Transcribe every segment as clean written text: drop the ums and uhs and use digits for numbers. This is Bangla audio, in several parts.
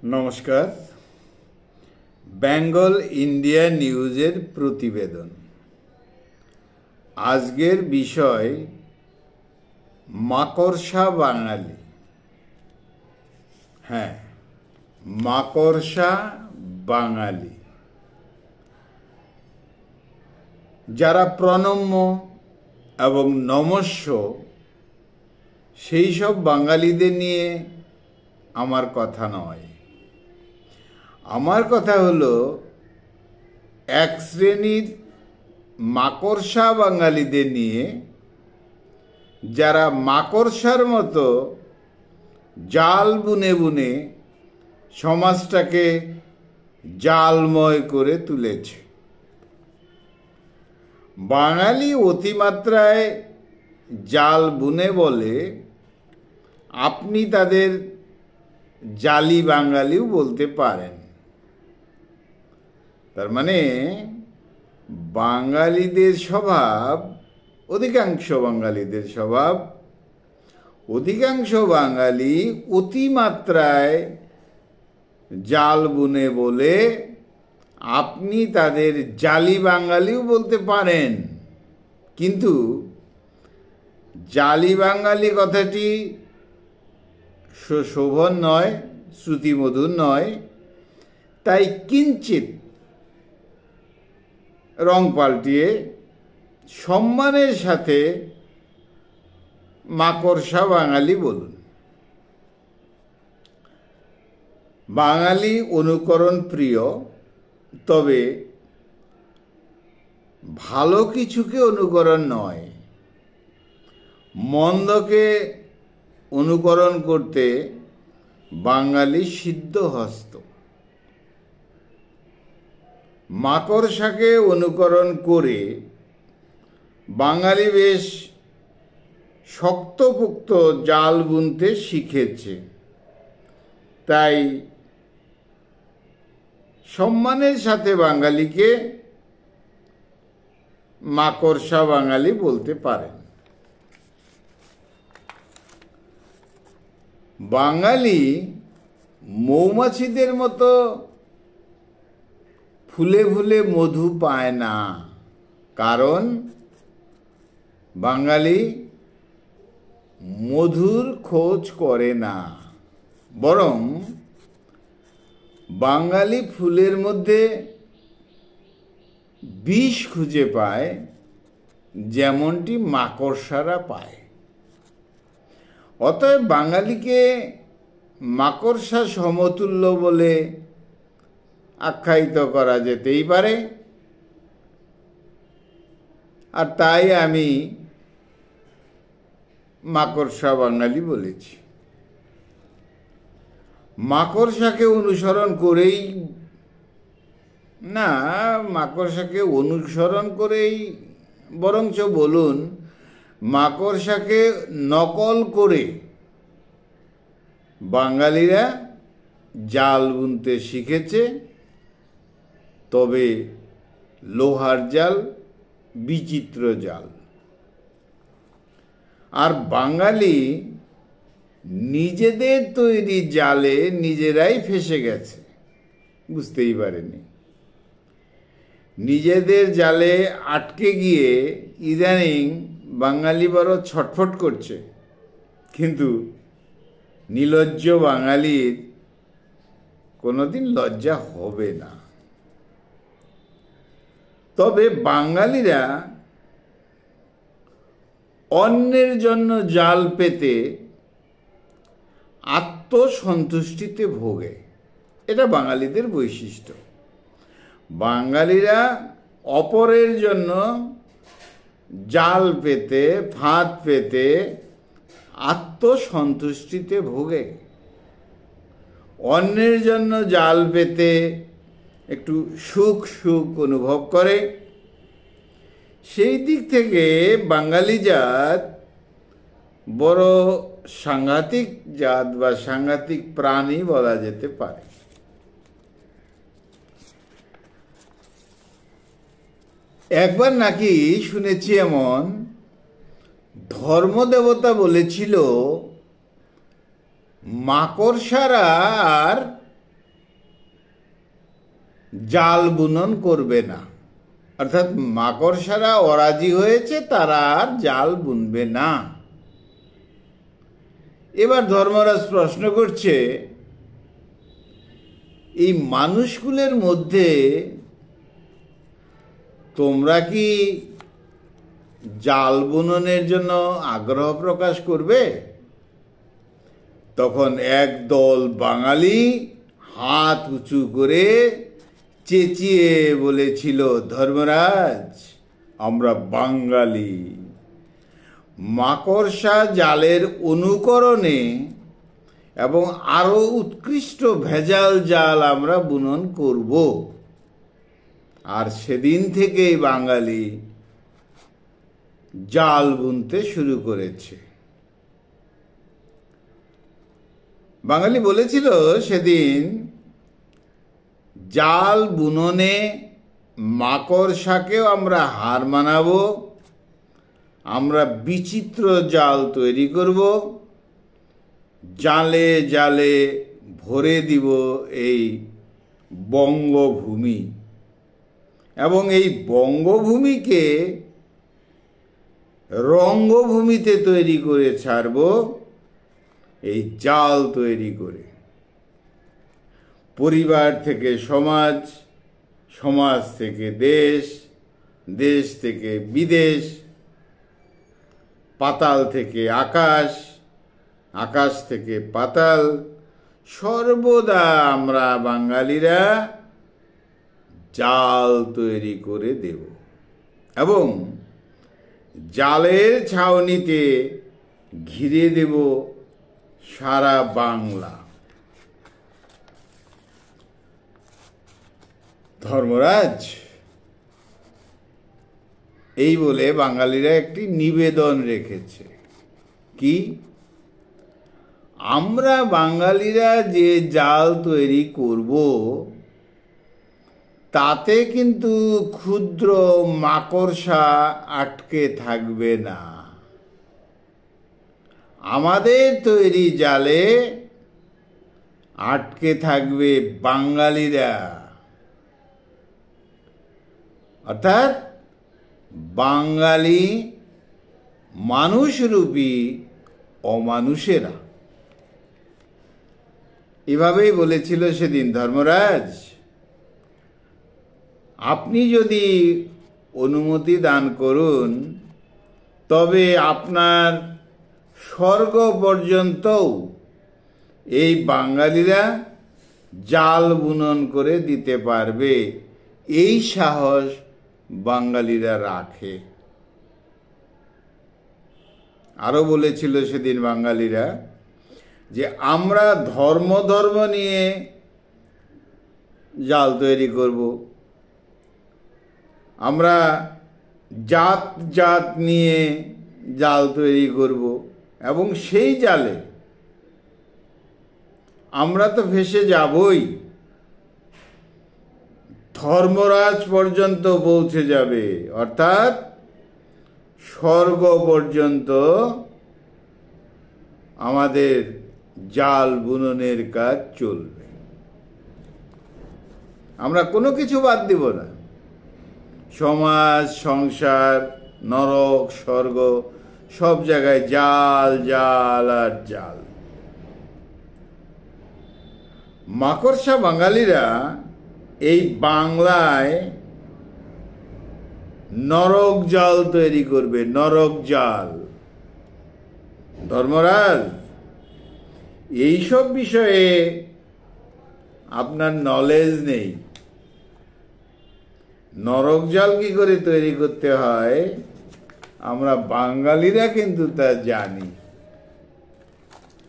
নমস্কার। বেঙ্গল ইন্ডিয়া নিউজের প্রতিবেদন। আজকের বিষয় মাকড়সা বাঙালি। হ্যাঁ, মাকড়সা বাঙালি। যারা প্রণম্য এবং নমস্য, সেই সব বাঙালিদের নিয়ে আমার কথা নয়। আমার কথা হলো এক শ্রেণীর মাকড়সা বাঙালিদের নিয়ে, যারা মাকড়সার মতো জাল বুনে বুনে সমাজটাকে জালময় করে তুলেছে। বাঙালি অতিমাত্রায় জাল বুনে বলে আপনি তাদের জালি বাঙালিও বলতে পারেন। তার মানে বাঙালিদের স্বভাব, অধিকাংশ বাঙালি অতিমাত্রায় জাল বুনে বলে আপনি তাদের জালি বাঙালিও বলতে পারেন। কিন্তু জালি বাঙালি কথাটি শোভন নয়, শ্রুতিমধুর নয়, তাই কিঞ্চিত রং পাল্টিয়ে সম্মানের সাথে মাকড়সা বাঙালি বলুন। বাঙালি অনুকরণ প্রিয়, তবে ভালো কিছুকে অনুকরণ নয়। মন্দকে অনুকরণ করতে বাঙালি সিদ্ধহস্ত। মাকড়সাকে অনুকরণ করে বাঙালি বেশ শক্তপোক্ত জাল বুনতে শিখেছে। তাই সম্মানের সাথে বাঙালিকে মাকড়সা বাঙালি বলতে পারেন। বাঙালি মৌমাছিদের মতো ফুলে ফুলে মধু পায় না, কারণ বাঙালি মধুর খোঁজ করে না। বরং বাঙালি ফুলের মধ্যে বিষ খুঁজে পায়, যেমনটি মাকড়সারা পায়। অতএব বাঙালিকে মাকড়সা সমতুল্য বলে আখ্যায়িত করা যেতেই পারে। আর তাই আমি মাকড়সা বাঙালি বলেছি। মাকড়সাকে অনুসরণ করেই না, মাকড়সাকে অনুসরণ করেই বরঞ্চ বলুন, মাকড়সাকে নকল করে বাঙালিরা জাল বুনতে শিখেছে। তবে লোহার জাল, বিচিত্র জাল। আর বাঙালি নিজেদের তৈরি জালে নিজেরাই ফেঁসে গেছে, বুঝতেই পারেনি। নিজেদের জালে আটকে গিয়ে ইদানিং বাঙালি বড় ছটফট করছে। কিন্তু নির্লজ্জ বাঙালির কোনোদিন লজ্জা হবে না। তবে বাঙালিরা অন্যের জন্য জাল পেতে আত্মসন্তুষ্টিতে ভোগে। এটা বাঙালিদের বৈশিষ্ট্য। বাঙালিরা অপরের জন্য জাল পেতে, ফাঁদ পেতে আত্মসন্তুষ্টিতে ভোগে। অন্যের জন্য জাল পেতে একটু সুখ অনুভব করে। সেই দিক থেকে বাঙালি জাত বড় সাংঘাতিক জাত বা সাংঘাতিক প্রাণী বলা যেতে পারে। একবার নাকি শুনেছি এমন, ধর্মদেবতা বলেছিল মাকড়সারা আর জাল বুনন করবে না, অর্থাৎ মাকড়সারা অরাজি হয়েছে, তারা আর জাল বুনবে না। এবার ধর্মরাজ প্রশ্ন করছে, এই মানুষগুলোর মধ্যে তোমরা কি জাল বুননের জন্য আগ্রহ প্রকাশ করবে? তখন একদল বাঙালি হাত উঁচু করে চেঁচিয়ে বলেছিল, ধর্মরাজ, আমরা বাঙালি, মাকড়সা জালের অনুকরণে এবং আরো উৎকৃষ্ট ভেজাল জাল আমরা বুনন করব। আর সেদিন থেকেই বাঙালি জাল বুনতে শুরু করেছে। বাঙালি বলেছিল সেদিন, জাল বুননে মাকড়সাকেও আমরা হার মানাবো, আমরা বিচিত্র জাল তৈরি করব, জালে জালে ভরে দিব এই বঙ্গভূমি, এবং এই বঙ্গভূমিকে রঙ্গভূমিতে তৈরি করে ছাড়ব এই জাল তৈরি করে। পরিবার থেকে সমাজ, সমাজ থেকে দেশ, দেশ থেকে বিদেশ, পাতাল থেকে আকাশ, আকাশ থেকে পাতাল, সর্বদা আমরা বাঙালিরা জাল তৈরি করে দেব এবং জালের ছাউনিতে ঘিরে দেব সারা বাংলা। ধর্মরাজ এই বলে বাঙালিরা একটি নিবেদন রেখেছে, কি? আমরা বাঙালিরা যে জাল তৈরি করব তাতে কিন্তু ক্ষুদ্র মাকড়সা আটকে থাকবে না। আমাদের তৈরি জালে আটকে থাকবে বাঙালিরা, অর্থাৎ বাঙালি মানুষরূপী অমানুষেরা। এভাবেই বলেছিল সেদিন ধর্মরাজ, আপনি যদি অনুমতি দান করুন তবে আপনার স্বর্গ পর্যন্তও এই বাঙালিরা জাল বুনন করে দিতে পারবে, এই সাহস বাঙালিরা রাখে। আরো বলেছিল সেদিন বাঙালিরা যে আমরা ধর্ম ধর্ম নিয়ে জাল তৈরি করব, আমরা জাত জাত নিয়ে জাল তৈরি করব, এবং সেই জালে আমরা তো ভেসে যাবই, ধর্মরাজ পর্যন্ত পৌঁছে যাবে, অর্থাৎ স্বর্গ পর্যন্ত আমাদের জাল বুননের কাজ চলবে। আমরা কোনো কিছু বাদ দিব না, সমাজ, সংসার, নরক, স্বর্গ, সব জায়গায় জাল, জাল আর জাল। মাকড়সা বাঙালিরা এই বাংলায় নরক জাল তৈরি করবে, নরক জাল। ধর্মরাজ, এইসব বিষয়ে আপনার নলেজ নেই। নরক জাল কি করে তৈরি করতে হয় আমরা বাঙালিরা কিন্তু তা জানি।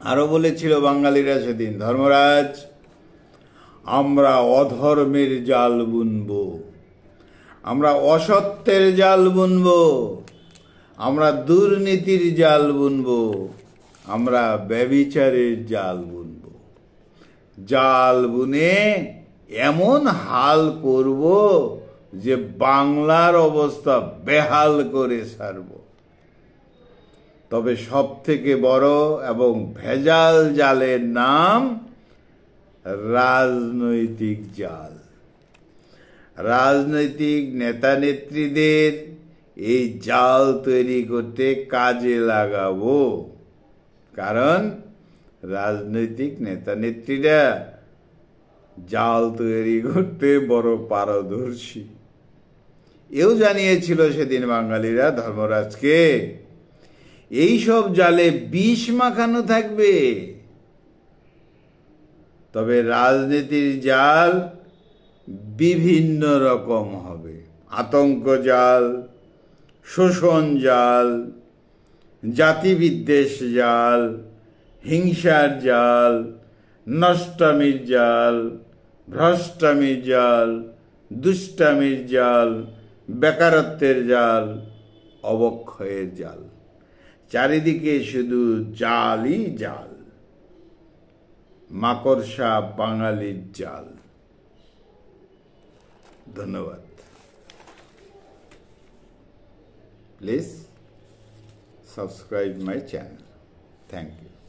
আরো বলেছিল বাঙালিরা সেদিন, ধর্মরাজ, আমরা অধর্মের জাল বুনবো, আমরা অসত্যের জাল বুনবো, আমরা দুর্নীতির জাল বুনবো, আমরা ব্যভিচারের জাল বুনবো। জাল বুনে এমন হাল করব যে বাংলার অবস্থা বেহাল করে ছাড়ব। তবে সব থেকে বড় এবং ভেজাল জালের নাম রাজনৈতিক জাল। রাজনৈতিক নেতা নেত্রীদের এই জাল তৈরি করতে কাজে লাগাবো। কারণ রাজনৈতিক নেতা নেত্রীরা জাল তৈরি করতে বড় পারদর্শী। এও জানিয়েছিল সেদিন বাঙালিরা ধর্মরাজকে, এই সব জালে বিষ মাখানো থাকবে। তবে রাজনীতির জাল বিভিন্ন রকম হবে। আতঙ্ক জাল, শোষণ জাল, জাতিবিদ্বেষ জাল, হিংসার জাল, নষ্টামির জাল, ভ্রষ্টামির জাল, দুষ্টামির জাল, বেকারত্বের জাল, অবক্ষয়ের জাল। চারিদিকে শুধু জালই জাল। মাকড়সা বাঙালির জাল। ধন্যবাদ। Please subscribe my channel. Thank you.